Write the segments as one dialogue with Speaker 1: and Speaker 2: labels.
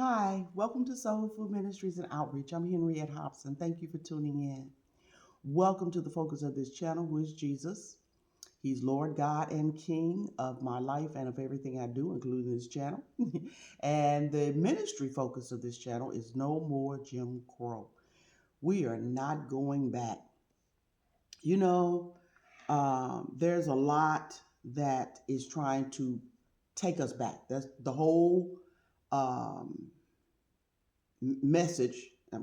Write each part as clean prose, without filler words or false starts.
Speaker 1: Hi, welcome to Soul Food Ministries and Outreach. I'm Henriette Hobson. Thank you for tuning in. Welcome to the focus of this channel, who is Jesus. He's Lord, God, and King of my life and of everything I do, including this channel. And the ministry focus of this channel is No More Jim Crow. We are not going back. You know, there's a lot that is trying to take us back. That's the whole um, message.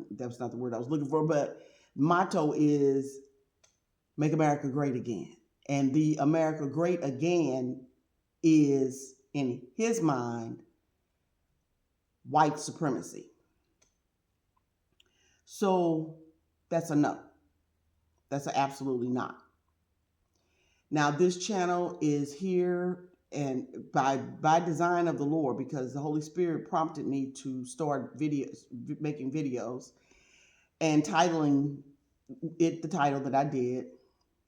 Speaker 1: That's not the word I was looking for, but motto is make America great again. And the America great again is, in his mind, white supremacy. So that's a no. That's a absolutely not. Now, this channel is here and by design of the Lord, because the Holy Spirit prompted me to start making videos, and titling it the title that I did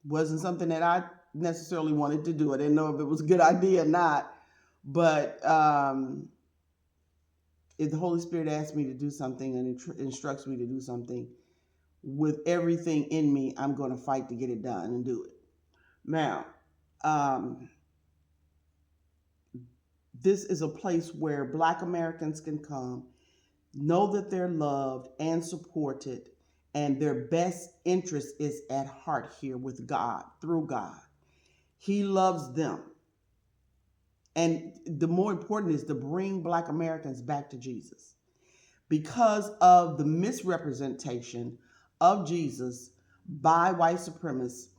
Speaker 1: wasn't something that I necessarily wanted to do. I didn't know if it was a good idea or not, but if the Holy Spirit asks me to do something and instructs me to do something, with everything in me, I'm going to fight to get it done and do it. Now, um, this is a place where Black Americans can come, know that they're loved and supported, and their best interest is at heart here with God, through God. He loves them. And the more important is to bring Black Americans back to Jesus, because of the misrepresentation of Jesus by white supremacists,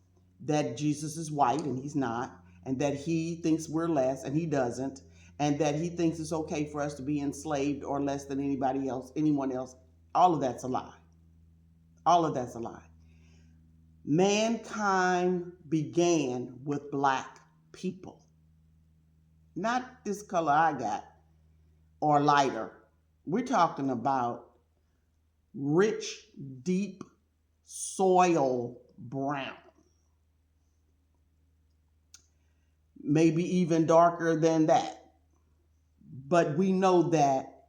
Speaker 1: that Jesus is white and he's not, and that he thinks we're less and he doesn't, and that he thinks it's okay for us to be enslaved or less than anybody else, anyone else. All of that's a lie. All of that's a lie. Mankind began with Black people, not this color I got or lighter. We're talking about rich, deep soil brown, maybe even darker than that. But we know that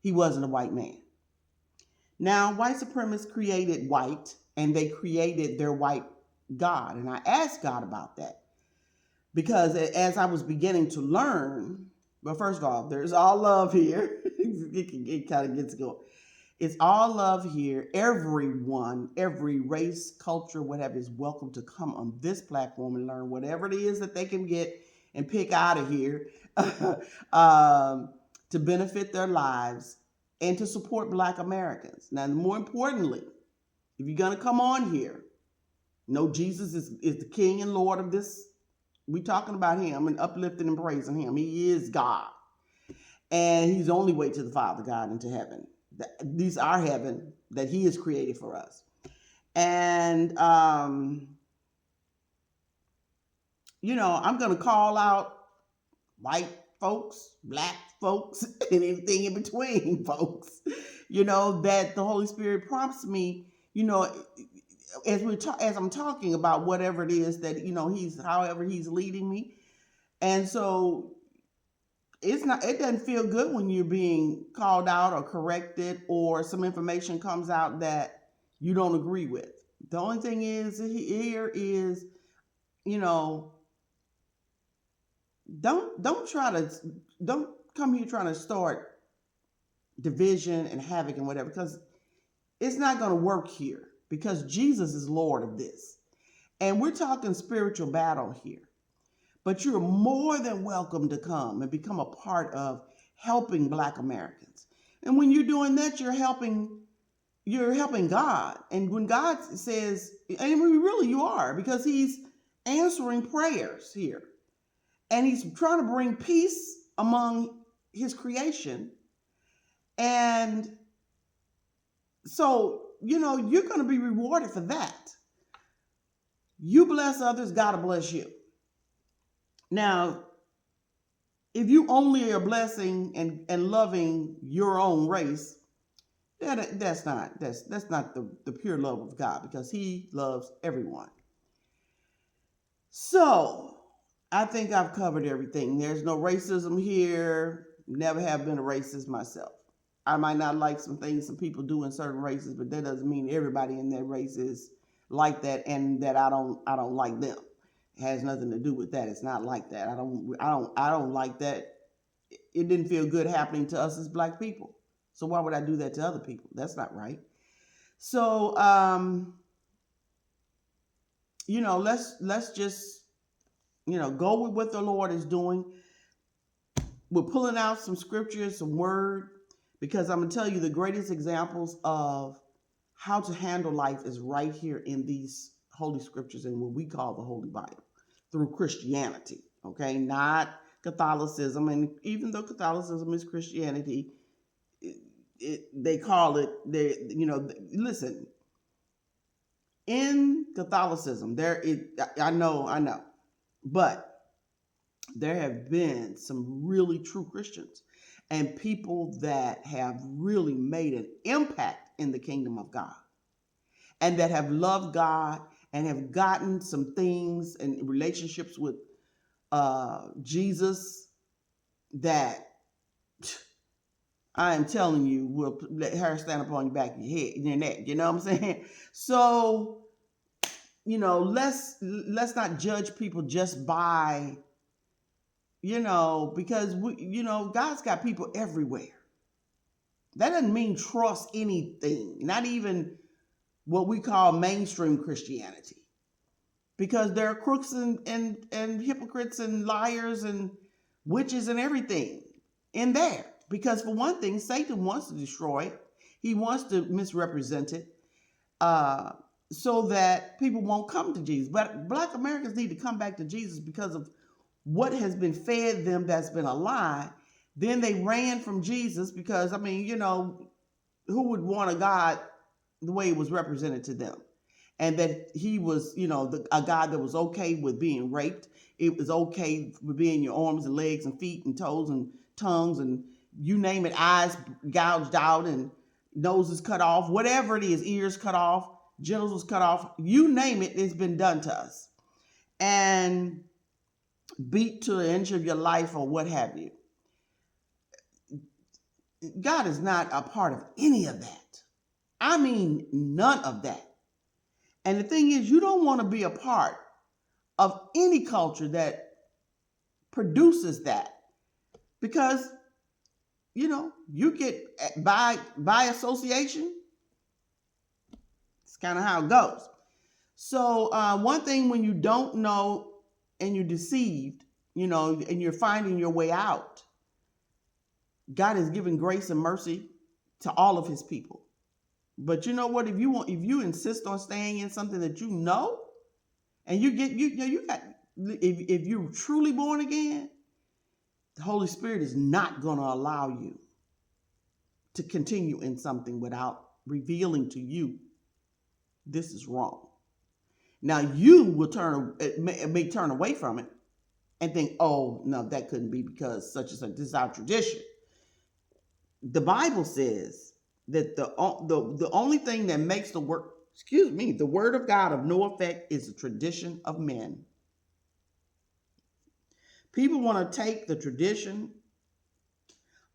Speaker 1: he wasn't a white man. Now, white supremacists created white, and they created their white God. And I asked God about that, because as I was beginning to learn, well, first of all, there's all love here. It kind of gets going. It's all love here. Everyone, every race, culture, whatever, is welcome to come on this platform and learn whatever it is that they can get and pick out of here to benefit their lives and to support Black Americans. Now, more importantly, if you're going to come on here, know Jesus is the King and Lord of this. We're talking about him and uplifting and praising him. He is God. And he's the only way to the Father, God, and to heaven. These are heaven that he has created for us. And, I'm going to call out white folks, Black folks, and anything in between, folks, that the Holy Spirit prompts me, as I'm talking about whatever it is that, however he's leading me. And so it doesn't feel good when you're being called out or corrected, or some information comes out that you don't agree with. The only thing is here is, you know, don't come here trying to start division and havoc and whatever, because it's not going to work here, because Jesus is Lord of this. And we're talking spiritual battle here. But you're more than welcome to come and become a part of helping Black Americans. And when you're doing that, you're helping God. And when God says, and really you are, because he's answering prayers here. And he's trying to bring peace among his creation. And so, you're going to be rewarded for that. You bless others, God will bless you. Now, if you only are blessing and loving your own race, that's not the pure love of God, because he loves everyone. So I think I've covered everything. There's no racism here. Never have been a racist myself. I might not like some things some people do in certain races, but that doesn't mean everybody in that race is like that, and that I don't like them. It has nothing to do with that. It's not like that. I don't like that. It didn't feel good happening to us as black people. So why would I do that to other people? That's not right. So let's just go with what the Lord is doing. We're pulling out some scriptures, some word, because I'm gonna tell you the greatest examples of how to handle life is right here in these holy scriptures in what we call the Holy Bible through Christianity. Okay, not Catholicism, and even though Catholicism is Christianity, they call it. Listen. In Catholicism, I know, but there have been some really true Christians and people that have really made an impact in the kingdom of God and that have loved God and have gotten some things and relationships with Jesus that I am telling you will let hair stand up on your back of your head, your neck. You know what I'm saying? So, let's not judge people just by, because God's got people everywhere. That doesn't mean trust anything, not even what we call mainstream Christianity, because there are crooks and hypocrites and liars and witches and everything in there. Because for one thing, Satan wants to destroy it. He wants to misrepresent it so that people won't come to Jesus. But black Americans need to come back to Jesus because of what has been fed them that's been a lie. Then they ran from Jesus because, who would want a God the way it was represented to them? And that he was, a God that was okay with being raped. It was okay with being your arms and legs and feet and toes and tongues and you name it, eyes gouged out and noses cut off, whatever it is, ears cut off, genitals cut off, you name it, it's been done to us. And beat to the inch of your life or what have you. God is not a part of any of that. I mean, none of that. And the thing is, you don't want to be a part of any culture that produces that because, you get by association. It's kind of how it goes. So one thing when you don't know and you're deceived, and you're finding your way out, God is giving grace and mercy to all of his people. But you know what? If you insist on staying in something that and if you're truly born again, the Holy Spirit is not going to allow you to continue in something without revealing to you this is wrong. Now you will may turn away from it and think, oh no, that couldn't be because such and such. This is our tradition. The Bible says that the only thing that makes the word of God of no effect is the tradition of men. People want to take the tradition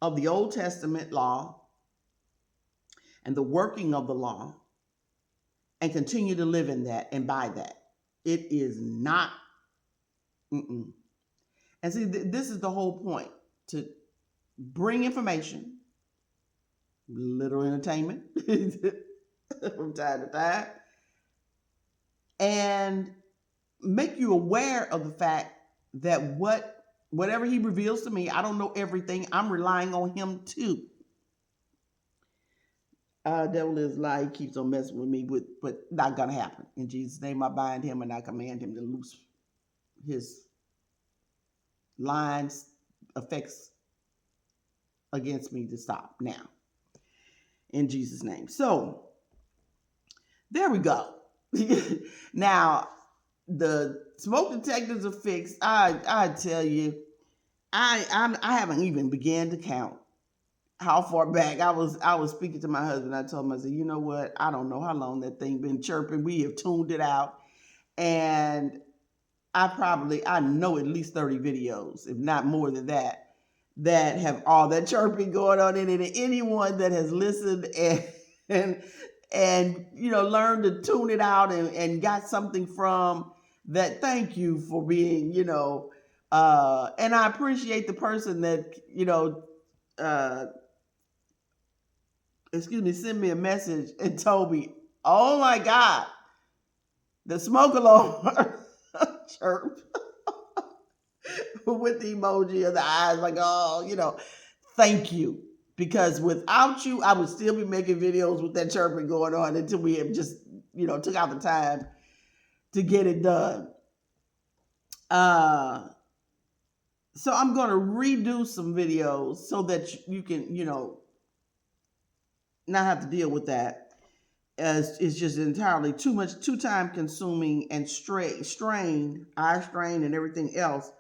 Speaker 1: of the Old Testament law and the working of the law and continue to live in that and by that. It is not. And see, this is the whole point, to bring information, little entertainment from time to time, and make you aware of the fact that whatever he reveals to me, I don't know everything. I'm relying on him too. Devil is lie, he keeps on messing with me, but not gonna happen. In Jesus' name I bind him and I command him to loose his lines, effects against me to stop now. In Jesus' name. So there we go. Now the smoke detectors are fixed. I tell you, I haven't even began to count how far back I was speaking to my husband. I told him, I said, you know what? I don't know how long that thing been chirping. We have tuned it out, and I know at least 30 videos, if not more than that that have all that chirping going on in it. And anyone that has listened and learned to tune it out and got something from that, thank you for being, and I appreciate the person that, uh, send me a message and told me, oh my God, the smoke alarm chirp with the emoji of the eyes, like, oh, thank you. Because without you, I would still be making videos with that chirping going on until we have just, took out the time to get it done. So I'm going to redo some videos so that you can, not have to deal with that, as it's just entirely too time consuming and eye strain and everything else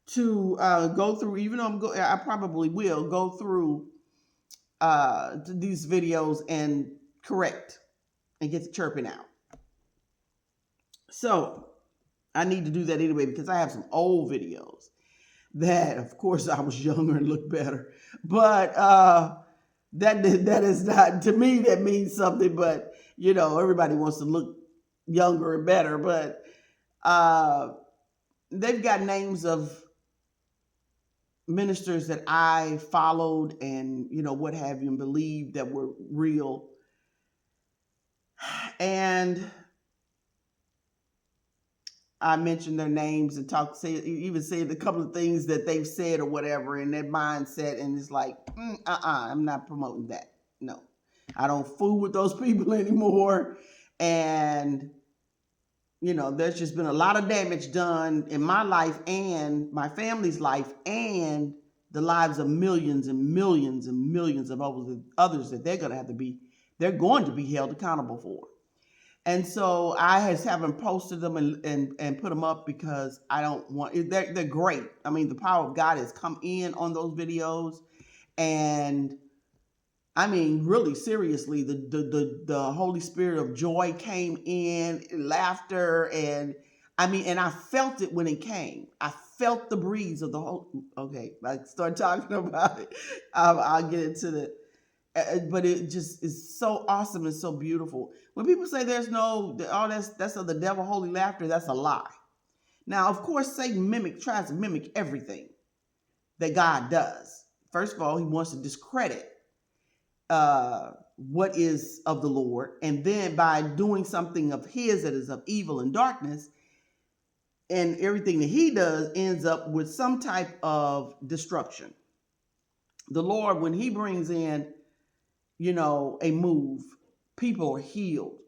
Speaker 1: to go through. Even though I probably will go through these videos and correct and get the chirping out. So I need to do that anyway, because I have some old videos that, of course, I was younger and looked better, but that is not, to me, that means something. But everybody wants to look younger and better. But they've got names of ministers that I followed and what have you, and believed that were real. And I mentioned their names and even said a couple of things that they've said or whatever in their mindset, and it's like, I'm not promoting that. No, I don't fool with those people anymore. And there's just been a lot of damage done in my life and my family's life and the lives of millions and millions and millions of others that they're going to be held accountable for. And so I haven't posted them and put them up because I don't want, they're great. I mean, the power of God has come in on those videos. And I mean, really seriously, the Holy Spirit of joy came in, laughter. And I mean, and I felt it when it came. I felt the breeze of the whole, okay, I start talking about it. I'll get into the, but it just is so awesome and so beautiful. When people say there's no, that's of the devil, holy laughter, that's a lie. Now, of course, Satan tries to mimic everything that God does. First of all, he wants to discredit what is of the Lord. And then by doing something of his that is of evil and darkness, and everything that he does ends up with some type of destruction. The Lord, when he brings in a move, people are healed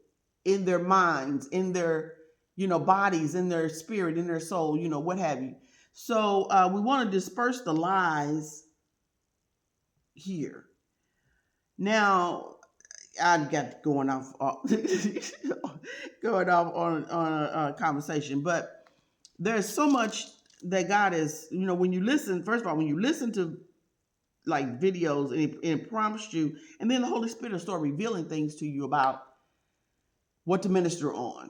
Speaker 1: in their minds, in their, bodies, in their spirit, in their soul, what have you. So we want to disperse the lies here. Now, I got going off on a conversation, but there's so much that God is, when you listen, first of all, when you listen to like videos and it prompts you, and then the Holy Spirit will start revealing things to you about what to minister on.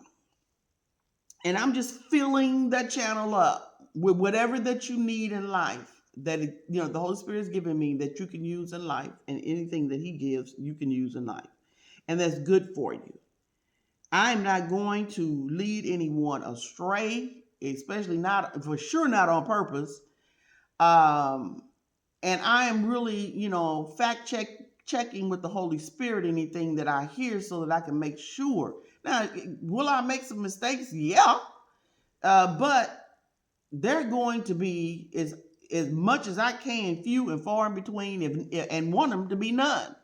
Speaker 1: And I'm just filling that channel up with whatever that you need in life that the Holy Spirit has given me that you can use in life, and anything that he gives you can use in life, and that's good for you. I'm not going to lead anyone astray, especially not, for sure, not on purpose. And I am really, checking with the Holy Spirit anything that I hear so that I can make sure. Now, will I make some mistakes? Yeah. But they're going to be as much as I can, few and far in between, and want them to be none.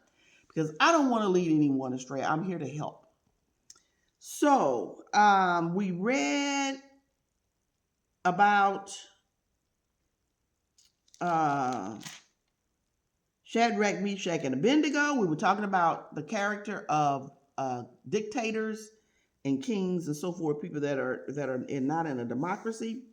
Speaker 1: Because I don't want to lead anyone astray. I'm here to help. So we read about Shadrach, Meshach, and Abednego. We were talking about the character of dictators and kings and so forth, people that are not in a democracy.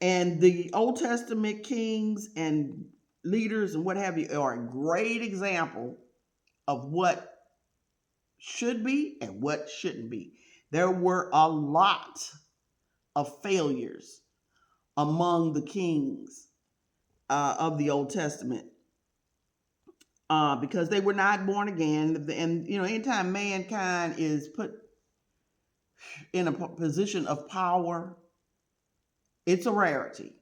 Speaker 1: And the Old Testament kings and leaders and what have you are a great example of what should be and what shouldn't be. There were a lot of failures among the kings of the Old Testament, because they were not born again. And anytime mankind is put in a position of power, it's a rarity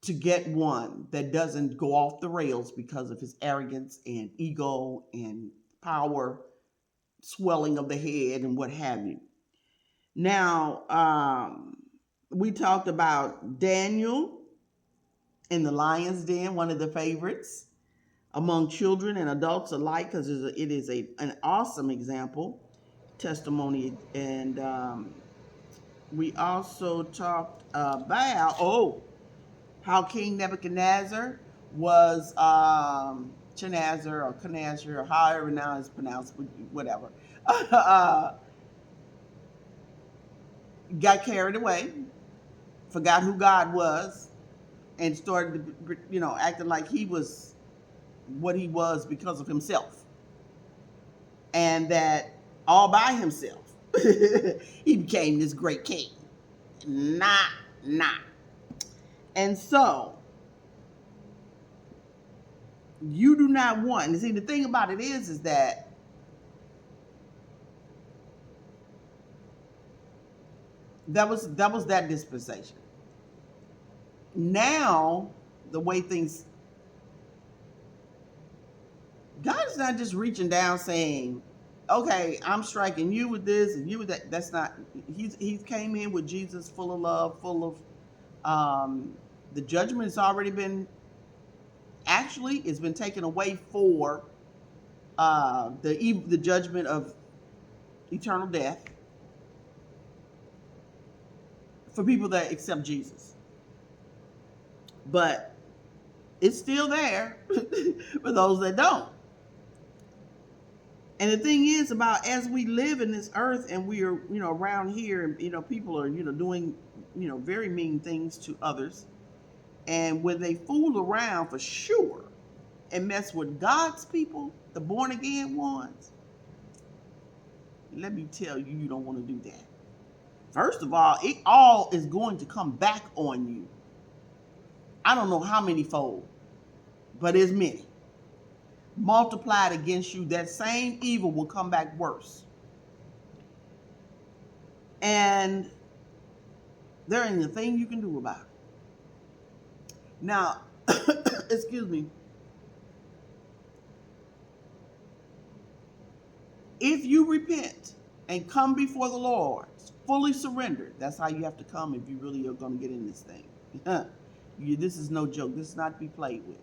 Speaker 1: to get one that doesn't go off the rails because of his arrogance and ego and power, swelling of the head and what have you. Now, we talked about Daniel in the lion's den, one of the favorites among children and adults alike, because it is an awesome example, testimony. And we also talked about, how King Nebuchadnezzar was, Chenazar or Canazar, or however now it's pronounced, whatever, got carried away, forgot who God was, and started, acting like he was what he was because of himself, and that all by himself he became this great king. Nah. And so you do not want, and see, the thing about it is that that was that dispensation. Now, the way things, God is not just reaching down saying, okay, I'm striking you with this and you with that. That's not, he came in with Jesus full of love, full of, the judgment has already been, actually, it's been taken away for the judgment of eternal death for people that accept Jesus. But it's still there for those that don't. And the thing is, about as we live in this earth and we are, around here, and, people are, doing, very mean things to others. And when they fool around for sure and mess with God's people, the born again ones, let me tell you, you don't want to do that. First of all, it all is going to come back on you. I don't know how many fold, but it's many. Multiplied against you, that same evil will come back worse. And there ain't a thing you can do about it. Now, excuse me. If you repent and come before the Lord, fully surrendered, that's how you have to come if you really are going to get in this thing. This is no joke. This is not to be played with.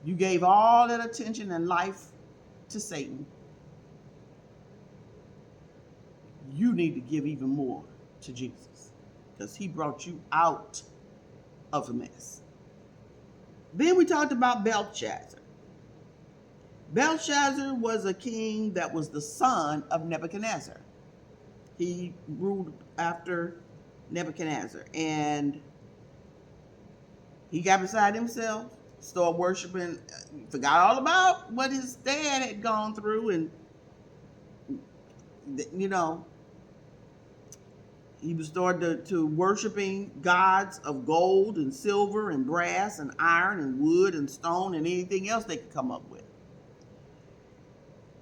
Speaker 1: You gave all that attention and life to Satan. You need to give even more to Jesus, because he brought you out of the mess. Then we talked about Belshazzar. Belshazzar was a king that was the son of Nebuchadnezzar. He ruled after Nebuchadnezzar, and he got beside himself, started worshiping, forgot all about what his dad had gone through, and he was started to worshiping gods of gold and silver and brass and iron and wood and stone and anything else they could come up with.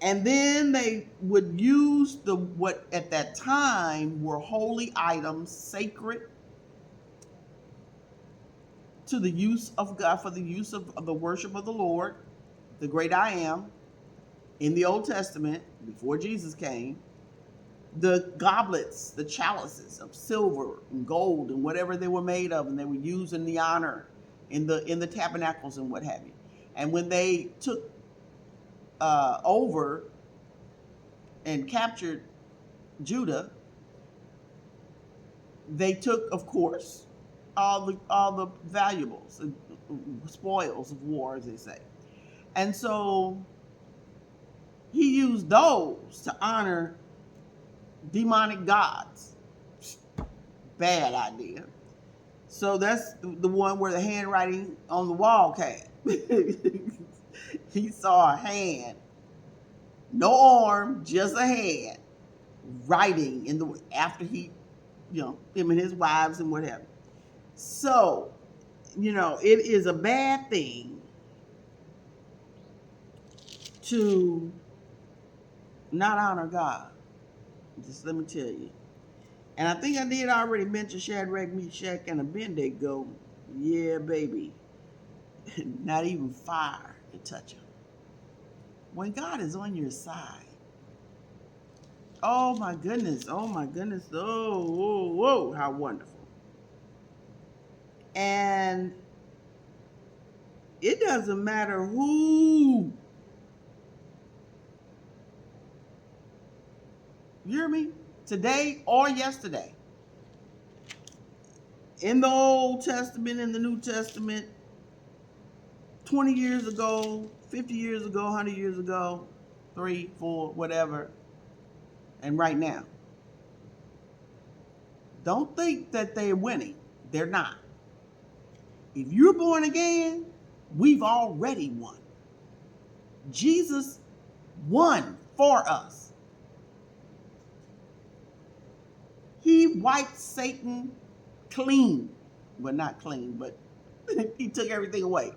Speaker 1: And then they would use what at that time were holy items, sacred to the use of God, for the use of the worship of the Lord, the great I am, in the Old Testament, before Jesus came. The goblets, the chalices of silver and gold and whatever they were made of, and they were used in the honor in the tabernacles and what have you. And when they took over and captured Judah, they took, of course, all the valuables, spoils of war, as they say. And so he used those to honor demonic gods. Bad idea. So that's the one where the handwriting on the wall came. He saw a hand, no arm, just a hand, writing after he, him and his wives and what have you. So it is a bad thing to not honor God. Just let me tell you. And I think I did already mention Shadrach, Meshach, and Abednego. Yeah, baby. Not even fire to touch them. When God is on your side, oh my goodness, oh my goodness, oh, whoa, whoa, how wonderful. And it doesn't matter who, you hear me, today or yesterday. In the Old Testament, in the New Testament, 20 years ago, 50 years ago, 100 years ago, 3, 4, whatever, and right now. Don't think that they're winning. They're not. If you're born again, we've already won. Jesus won for us. He wiped Satan clean. Well, not clean, but he took everything away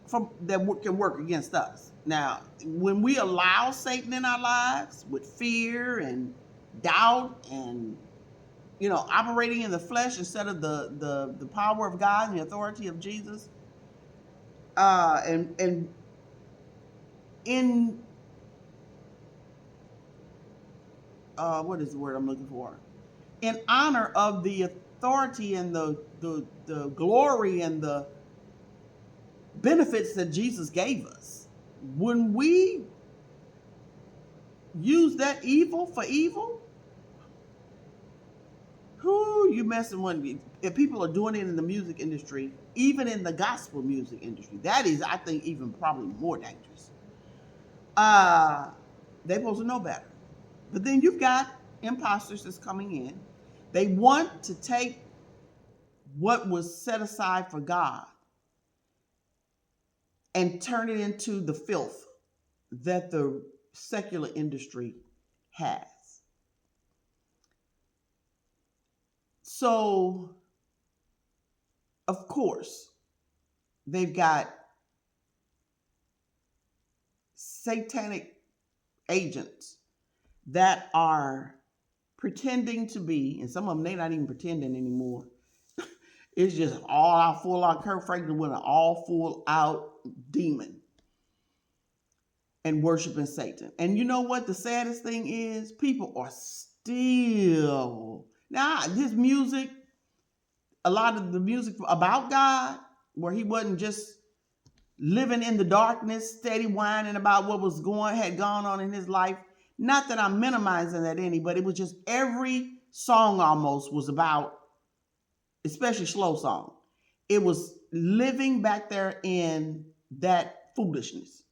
Speaker 1: from that can work against us. Now, when we allow Satan in our lives with fear and doubt and operating in the flesh instead of the power of God and the authority of Jesus, and in what is the word I'm looking for? In honor of the authority and the glory and the benefits that Jesus gave us. When we use that evil for evil, who you messing with? If people are doing it in the music industry, even in the gospel music industry, that is, I think, even probably more dangerous. They're supposed to know better. But then you've got imposters that's coming in. They want to take what was set aside for God and turn it into the filth that the secular industry has. So, of course, they've got satanic agents that are pretending to be, and some of them, they're not even pretending anymore. It's just all out, full out. Kirk Franklin with an all full out demon and worshiping Satan. And you know what the saddest thing is? People are still, now this music, a lot of the music about God, where he wasn't just living in the darkness, steady whining about what had gone on in his life. Not that I'm minimizing that any, but it was just every song almost was about, especially slow song. It was living back there in that foolishness.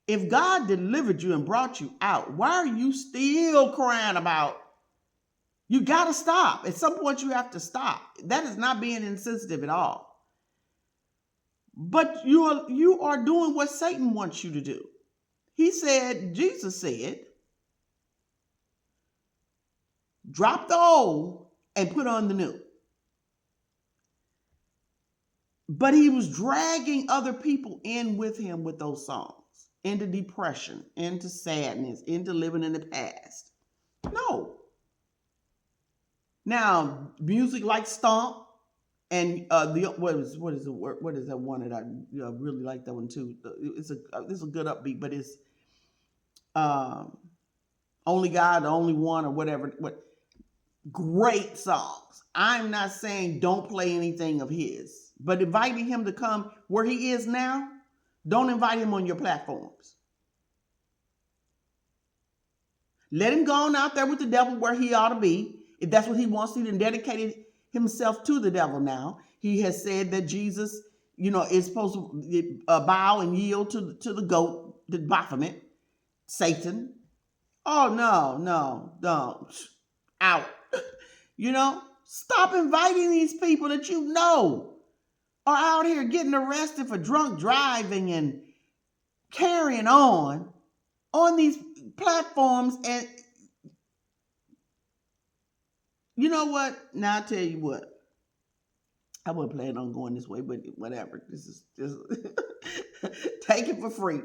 Speaker 1: If God delivered you and brought you out, why are you still crying about? You got to stop. At some point, you have to stop. That is not being insensitive at all. But you are doing what Satan wants you to do. Jesus said, drop the old and put on the new. But he was dragging other people in with him with those songs, into depression, into sadness, into living in the past. No. Now, music like Stomp and what is that one that I really like that one too. It's a good upbeat, but it's Only God, the Only One, or whatever. Great songs. I'm not saying don't play anything of his, but inviting him to come where he is now, don't invite him on your platforms. Let him go on out there with the devil where he ought to be. If that's what he wants to, then dedicated himself to the devil now. He has said that Jesus, is supposed to bow and yield to the goat, the Baphomet, Satan. Oh, no, don't. Out. Stop inviting these people that are out here getting arrested for drunk driving and carrying on these platforms. And you know what? Now I'll tell you what. I wasn't planning on going this way, but whatever. This is just take it for free.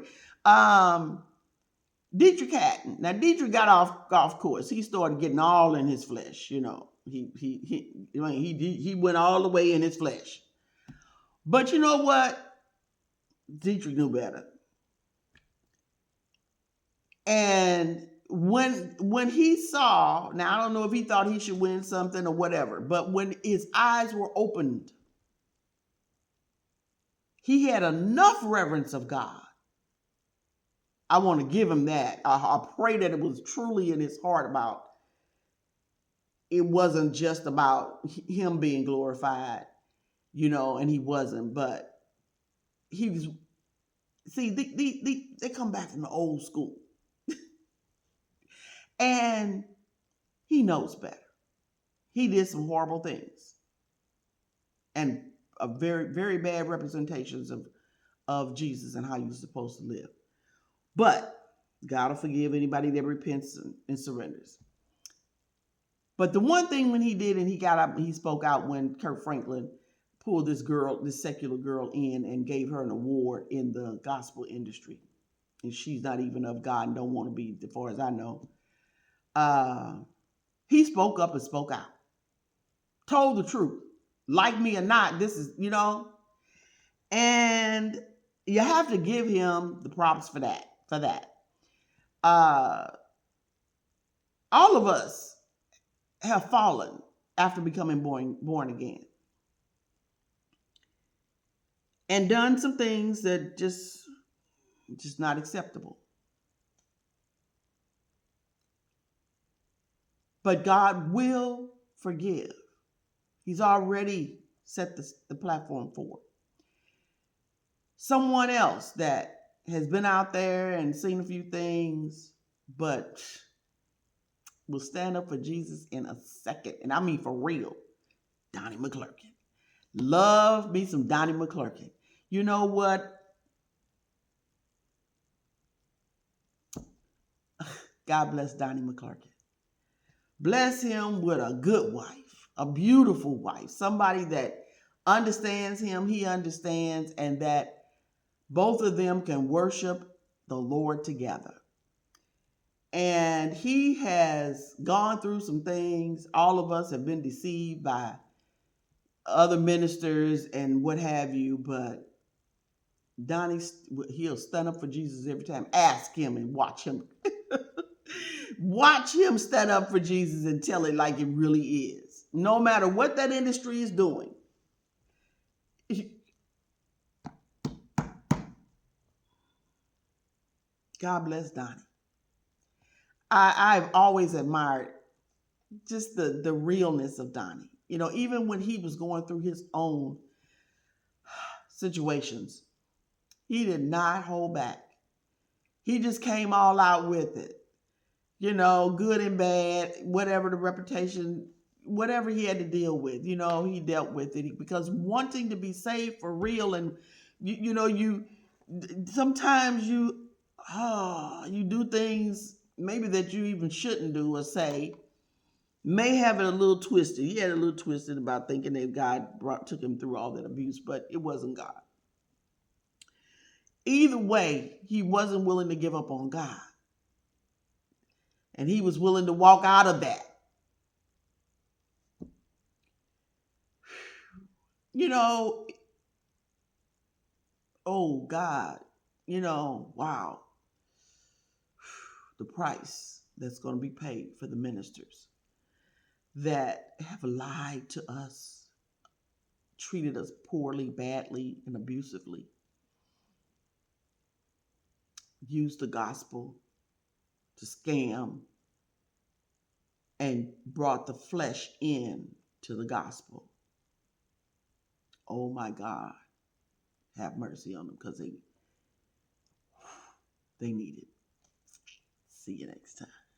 Speaker 1: Dietrich Hatton. Now Dietrich got off course. He started getting all in his flesh. He went all the way in his flesh. But you know what? Dietrich knew better. And when he saw, now I don't know if he thought he should win something or whatever, but when his eyes were opened, he had enough reverence of God. I want to give him that. I pray that it was truly in his heart about, it wasn't just about him being glorified, and he wasn't, but he was, see, they come back from the old school. And he knows better. He did some horrible things and very, very bad representations of Jesus and how you're supposed to live. But God will forgive anybody that repents and surrenders. But the one thing when he did, and he got up and he spoke out when Kirk Franklin pulled this secular girl in and gave her an award in the gospel industry. And she's not even of God and don't want to be, as far as I know. He spoke up and spoke out. Told the truth. Like me or not, this is, and you have to give him the props for that. All of us have fallen after becoming born again. And done some things that just not acceptable. But God will forgive. He's already set the platform for it. Someone else that has been out there and seen a few things, but will stand up for Jesus in a second. And I mean for real. Donnie McClurkin. Love me some Donnie McClurkin. You know what? God bless Donnie McClurkin. Bless him with a good wife, a beautiful wife, somebody that understands him, he understands, and that both of them can worship the Lord together. And he has gone through some things. All of us have been deceived by other ministers and what have you, but Donnie, he'll stand up for Jesus every time. Ask him and watch him. Watch him stand up for Jesus and tell it like it really is. No matter what that industry is doing. God bless Donnie. I've always admired just the realness of Donnie. Even when he was going through his own situations, he did not hold back. He just came all out with it. Good and bad, whatever the reputation, whatever he had to deal with, he dealt with it because wanting to be saved for real. And, sometimes you do things maybe that you even shouldn't do or say, may have it a little twisted. He had a little twisted about thinking that God took him through all that abuse, but it wasn't God. Either way, he wasn't willing to give up on God. And he was willing to walk out of that. Oh God, wow. The price that's going to be paid for the ministers that have lied to us, treated us poorly, badly, and abusively, used the gospel to scam and brought the flesh in to the gospel. Oh my God, have mercy on them because they need it. See you next time.